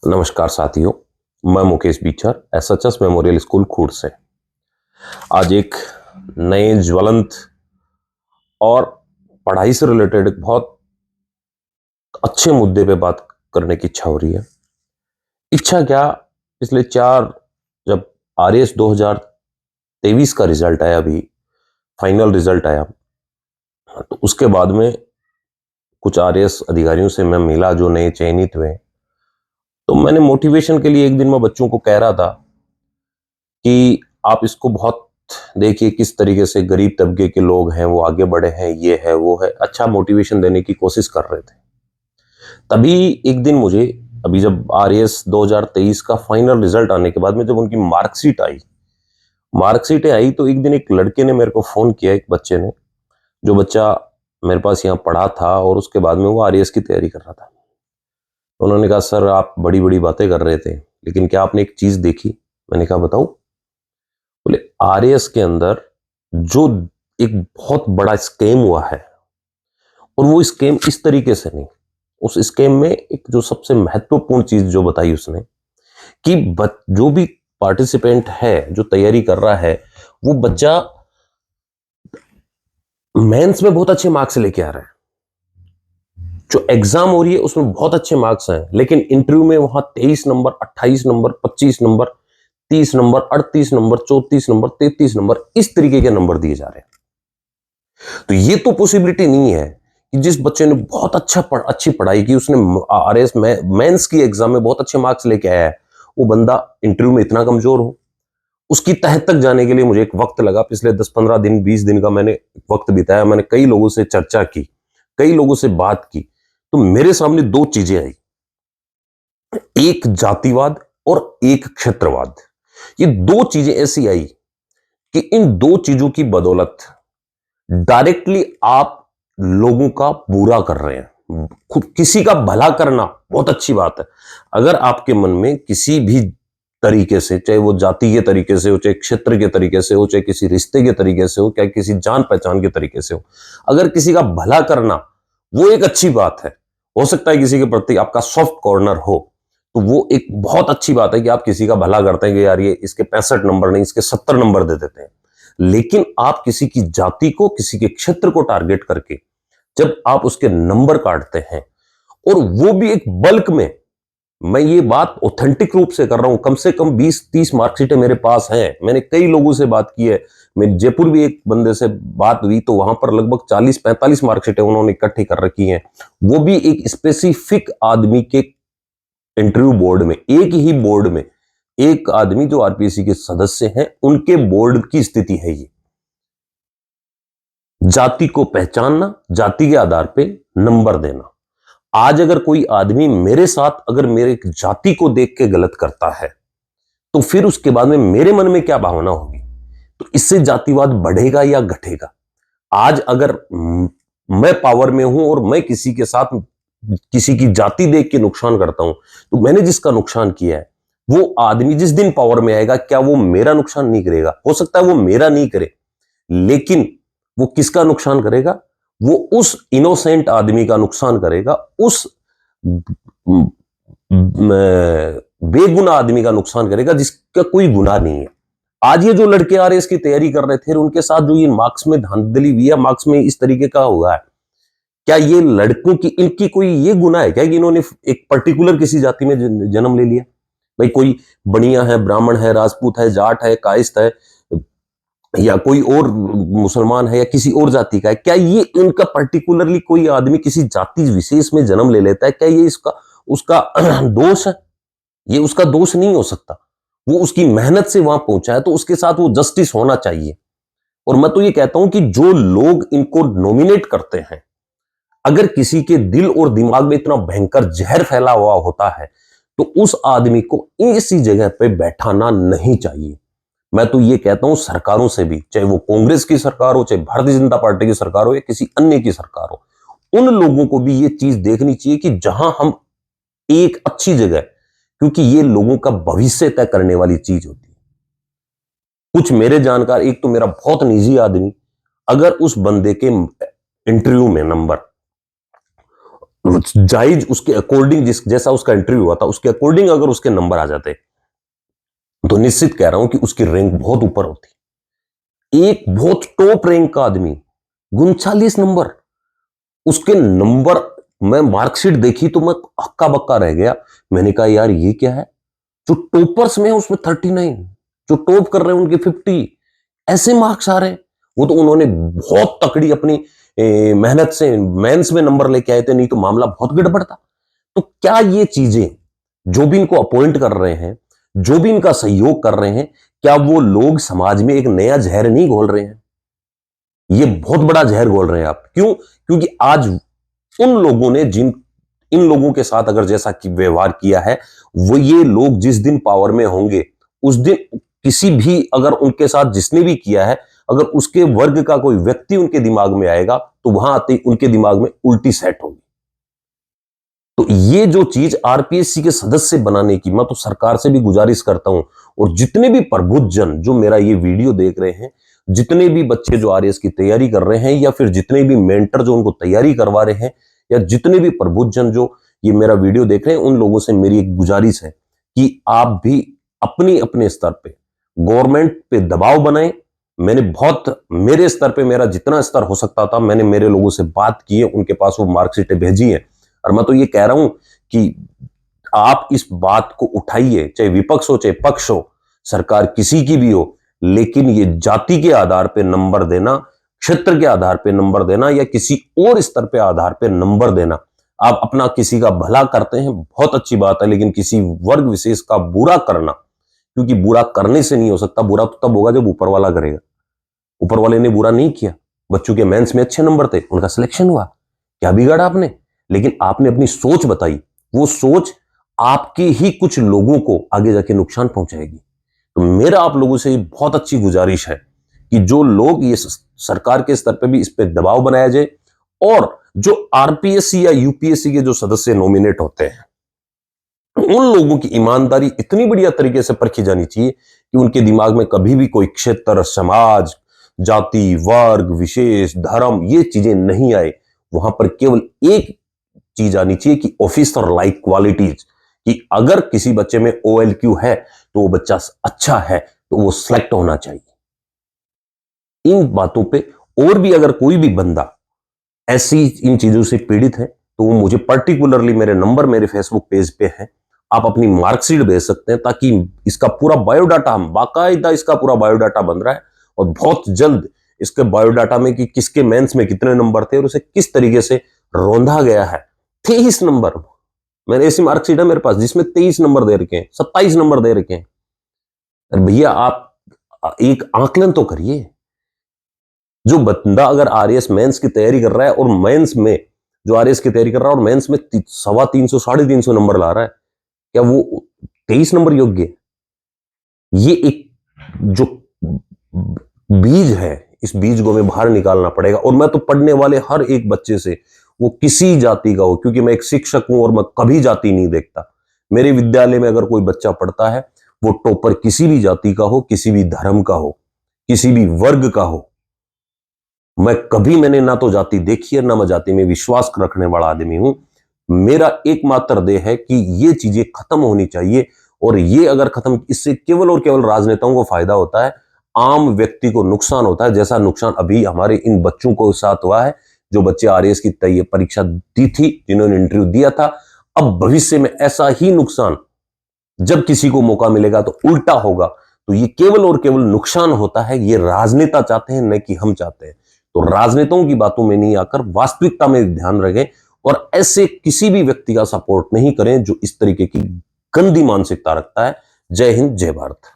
नमस्कार साथियों, मैं Mukesh Beecher SHS memorial school खूट से आज एक नए ज्वलंत और पढ़ाई से रिलेटेड एक बहुत अच्छे मुद्दे पे बात करने की इच्छा हो रही है। इच्छा क्या, पिछले जब आरएएस 2023 का रिजल्ट आया, अभी फाइनल रिजल्ट आया, तो उसके बाद में कुछ आरएएस अधिकारियों से मैं मिला जो नए चयनित हुए। तो मैंने मोटिवेशन के लिए एक दिन मैं बच्चों को कह रहा था कि आप इसको बहुत देखिए किस तरीके से गरीब तबके के लोग हैं, वो आगे बढ़े हैं, ये है वो है, अच्छा मोटिवेशन देने की कोशिश कर रहे थे। तभी एक दिन मुझे, अभी जब आरएएस 2023 का फाइनल रिजल्ट आने के बाद में जब उनकी मार्कशीटें आई तो एक दिन एक लड़के ने मेरे को फोन किया, एक बच्चे ने, जो बच्चा मेरे पास यहाँ पढ़ा था और उसके बाद में वो आरएएस की तैयारी कर रहा था। उन्होंने कहा, सर आप बड़ी बड़ी बातें कर रहे थे, लेकिन क्या आपने एक चीज देखी? मैंने कहा बताओ। बोले, आरएएस के अंदर जो एक बहुत बड़ा स्कैम हुआ है, और वो स्कैम इस तरीके से नहीं, उस स्कैम में एक जो सबसे महत्वपूर्ण चीज जो बताई उसने कि जो भी पार्टिसिपेंट है, जो तैयारी कर रहा है, वो बच्चा मेंस में बहुत अच्छे मार्क्स लेके आ रहा है, जो एग्जाम हो रही है उसमें बहुत अच्छे मार्क्स हैं, लेकिन इंटरव्यू में वहां 23 number, 28 number, 25 number, 30 number, 38 number, 34 number, 33 number, इस तरीके के नंबर दिए जा रहे हैं। तो ये तो पॉसिबिलिटी नहीं है कि जिस बच्चे ने बहुत अच्छी पढ़ाई की, उसने आरएएस में मेंस की एग्जाम में बहुत अच्छे मार्क्स लेके आया है, वो बंदा इंटरव्यू में इतना कमजोर हो। उसकी तह तक जाने के लिए मुझे एक वक्त लगा, पिछले 10-15 दिन, 20 दिन का मैंने वक्त बिताया, मैंने कई लोगों से चर्चा की, कई लोगों से बात की, तो मेरे सामने दो चीजें आई, एक जातिवाद और एक क्षेत्रवाद। ये दो चीजें ऐसी आई कि इन दो चीजों की बदौलत डायरेक्टली आप लोगों का बुरा कर रहे हैं। खुद किसी का भला करना बहुत अच्छी बात है। अगर आपके मन में किसी भी तरीके से, चाहे वो जाति के तरीके से हो, चाहे क्षेत्र के तरीके से हो, चाहे किसी रिश्ते के तरीके से हो, चाहे किसी जान पहचान के तरीके से हो, अगर किसी का भला करना वो एक अच्छी बात है, हो सकता है किसी के प्रति आपका सॉफ्ट कॉर्नर हो, तो वो एक बहुत अच्छी बात है कि आप किसी का भला करते हैं कि यार ये इसके 65 नंबर नहीं, इसके 70 नंबर दे देते हैं। लेकिन आप किसी की जाति को, किसी के क्षेत्र को टारगेट करके जब आप उसके नंबर काटते हैं, और वो भी एक बल्क में, मैं ये बात ऑथेंटिक रूप से कर रहा हूं, कम से कम 20-30 मार्कशीटें मेरे पास हैं, मैंने कई लोगों से बात की है। मैं जयपुर भी एक बंदे से बात हुई तो वहां पर लगभग 40-45 मार्कशीटें उन्होंने इकट्ठी कर रखी हैं, वो भी एक स्पेसिफिक आदमी के इंटरव्यू बोर्ड में, एक ही बोर्ड में एक आदमी जो आरपीएससी के सदस्य हैं, उनके बोर्ड की स्थिति है ये। जाति को पहचानना, जाति के आधार पे नंबर देना। आज अगर कोई आदमी मेरे साथ, अगर मेरे जाति को देख के गलत करता है, तो फिर उसके बाद में मेरे मन में क्या भावना होगी? तो इससे जातिवाद बढ़ेगा या घटेगा? आज अगर मैं पावर में हूं और मैं किसी के साथ किसी की जाति देख के नुकसान करता हूं, तो मैंने जिसका नुकसान किया है, वो आदमी जिस दिन पावर में आएगा, क्या वो मेरा नुकसान नहीं करेगा? हो सकता है वो मेरा नहीं करे, लेकिन वो किसका नुकसान करेगा? वो उस इनोसेंट आदमी का नुकसान करेगा, उस बेगुनाह आदमी का नुकसान करेगा जिसका कोई गुनाह नहीं है। आज ये जो लड़के आ रहे इसकी तैयारी कर रहे थे, उनके साथ जो ये मार्क्स में धांधली हुई है, मार्क्स में इस तरीके का हुआ है, क्या ये लड़कों की, इनकी कोई ये गुनाह है क्या कि इन्होंने एक पर्टिकुलर किसी जाति में जन्म ले लिया? भाई कोई बनिया है, ब्राह्मण है, राजपूत है, जाट है, कायस्थ है, या कोई और मुसलमान है, या किसी और जाति का है, क्या ये इनका पर्टिकुलरली कोई आदमी किसी जाति विशेष में जन्म ले लेता है, क्या ये इसका उसका दोष है? ये उसका दोष नहीं हो सकता। वो उसकी मेहनत से वहां पहुंचा है, तो उसके साथ वो जस्टिस होना चाहिए। और मैं तो ये कहता हूं कि जो लोग इनको नॉमिनेट करते हैं, अगर किसी के दिल और दिमाग में इतना भयंकर जहर फैला हुआ होता है, तो उस आदमी को इसी जगह पे बैठाना नहीं चाहिए। मैं तो ये कहता हूं सरकारों से भी, चाहे वो कांग्रेस की सरकार हो, चाहे भारतीय जनता पार्टी की सरकार हो, या किसी अन्य की सरकार हो, उन लोगों को भी ये चीज देखनी चाहिए कि जहां हम एक अच्छी जगह, क्योंकि ये लोगों का भविष्य तय करने वाली चीज होती है। कुछ मेरे जानकार, एक तो मेरा बहुत निजी आदमी, अगर उस बंदे के इंटरव्यू में नंबर जायज उसके अकॉर्डिंग जिस जैसा उसका इंटरव्यू हुआ था उसके अकॉर्डिंग अगर उसके नंबर आ जाते तो निश्चित कह रहा हूं कि उसकी रैंक बहुत ऊपर होती। एक बहुत टॉप रैंक का आदमी 39 नंबर, उसके नंबर, मैं मार्कशीट देखी तो मैं हक्का बक्का रह गया। मैंने कहा यार ये क्या है, जो टॉपर्स में है उसमें 39, जो टॉप कर रहे हैं उनके 50, ऐसे मार्क्स आ रहे हैं। वो तो उन्होंने बहुत तकड़ी अपनी मेहनत से मेंस में नंबर लेके आए थे, नहीं तो मामला बहुत गड़बड़ था। तो क्या ये चीजें जो भी इनको अपॉइंट कर रहे हैं, जो भी इनका सहयोग कर रहे हैं, क्या वो लोग समाज में एक नया जहर नहीं घोल रहे हैं? ये बहुत बड़ा जहर घोल रहे हैं आप। क्यों? क्योंकि आज उन लोगों ने जिन इन लोगों के साथ अगर जैसा कि व्यवहार किया है, वो ये लोग जिस दिन पावर में होंगे उस दिन किसी भी अगर उनके साथ जिसने भी किया है, अगर उसके वर्ग का कोई व्यक्ति उनके दिमाग में आएगा तो वहां आते ही उनके दिमाग में उल्टी सेट होगी। तो ये जो चीज आरपीएससी के सदस्य बनाने की, मैं तो सरकार से भी गुजारिश करता हूं, और जितने भी प्रबुद्ध जन जो मेरा ये वीडियो देख रहे हैं, जितने भी बच्चे जो आरएएस की तैयारी कर रहे हैं, या फिर जितने भी मेंटर जो उनको तैयारी करवा रहे हैं, या जितने भी प्रबुद्ध जन जो ये मेरा वीडियो देख रहे हैं, उन लोगों से मेरी एक गुजारिश है कि आप भी अपनी अपने स्तर पे गवर्नमेंट पे दबाव बनाएं। मैंने बहुत, मेरे स्तर पे मेरा जितना स्तर हो सकता था मैंने मेरे लोगों से बात की है, उनके पास वो मार्कशीटें भेजी है। और मैं तो ये कह रहा हूं कि आप इस बात को उठाइए, चाहे विपक्ष हो चाहे पक्ष हो, सरकार किसी की भी हो, लेकिन ये जाति के आधार पे नंबर देना, क्षेत्र के आधार पे नंबर देना, या किसी और स्तर पे आधार पे नंबर देना, आप अपना किसी का भला करते हैं बहुत अच्छी बात है, लेकिन किसी वर्ग विशेष का बुरा करना, क्योंकि बुरा करने से नहीं हो सकता, बुरा तो तब होगा जब ऊपर वाला करेगा। ऊपर वाले ने बुरा नहीं किया, बच्चों के मेंस में अच्छे नंबर थे, उनका सिलेक्शन हुआ, क्या बिगाड़ा आपने? लेकिन आपने अपनी सोच बताई, वो सोच आपके ही कुछ लोगों को आगे जाके नुकसान पहुंचाएगी। तो मेरा आप लोगों से बहुत अच्छी गुजारिश है कि जो लोग ये सरकार के स्तर पे भी इस पे दबाव बनाया जाए, और जो आरपीएससी या यूपीएससी के जो सदस्य नॉमिनेट होते हैं, उन लोगों की ईमानदारी इतनी बढ़िया तरीके से परखी जानी चाहिए कि उनके दिमाग में कभी भी कोई क्षेत्र, समाज, जाति, वर्ग विशेष, धर्म, ये चीजें नहीं आए। वहां पर केवल एक चीज आनी चाहिए कि ऑफिसर लाइक क्वालिटीज, कि अगर किसी बच्चे में OLQ है तो वो बच्चा अच्छा है तो वो सिलेक्ट होना चाहिए। इन बातों पे और भी अगर कोई भी बंदा ऐसी इन चीजों से पीड़ित है तो वो मुझे पर्टिकुलरली, मेरे नंबर मेरे फेसबुक पेज पे है, आप अपनी मार्कशीट भेज सकते हैं, ताकि इसका पूरा बायोडाटा, हम बाकायदा इसका पूरा बायोडाटा बन रहा है, और बहुत जल्द इसके बायोडाटा में कि किसके मेंस में कितने नंबर थे और उसे किस तरीके से रौंदा गया है। 23 नंबर, मैंने ऐसी मार्कशीट है मेरे पास जिसमें 23 नंबर दे रखे हैं, 27 नंबर दे रखे हैं। अरे भैया आप एक आकलन तो करिए। जो बंदा अगर आरएएस मेंस की तैयारी कर रहा है, और मेंस में जो आरएएस की तैयारी कर रहा है और मेंस में 350 350 नंबर ला रहा है, क्या वो 23 नंबर योग्य है? ये एक जो बीज है, इस बीज को हमें बाहर निकालना पड़ेगा। और मैं तो पढ़ने वाले हर एक बच्चे से, वो किसी जाति का हो, क्योंकि मैं एक शिक्षक हूं और मैं कभी जाति नहीं देखता, मेरे विद्यालय में अगर कोई बच्चा पढ़ता है, वो टॉपर किसी भी जाति का हो, किसी भी धर्म का हो, किसी भी वर्ग का हो, मैं कभी, मैंने ना तो जाति देखी है, ना मैं जाति में विश्वास रखने वाला आदमी हूं। मेरा एकमात्र देह है कि ये चीजें खत्म होनी चाहिए, और ये अगर खत्म, इससे केवल और केवल राजनेताओं को फायदा होता है, आम व्यक्ति को नुकसान होता है, जैसा नुकसान अभी हमारे इन बच्चों को साथ हुआ है, जो बच्चे आरएएस की परीक्षा दी थी, जिन्होंने इंटरव्यू दिया था। अब भविष्य में ऐसा ही नुकसान जब किसी को मौका मिलेगा तो उल्टा होगा। तो ये केवल और केवल नुकसान होता है, ये राजनेता चाहते हैं, न कि हम चाहते हैं। तो राजनेताओं की बातों में नहीं आकर वास्तविकता में ध्यान रखें, और ऐसे किसी भी व्यक्ति का सपोर्ट नहीं करें जो इस तरीके की गंदी मानसिकता रखता है। जय हिंद, जय भारत।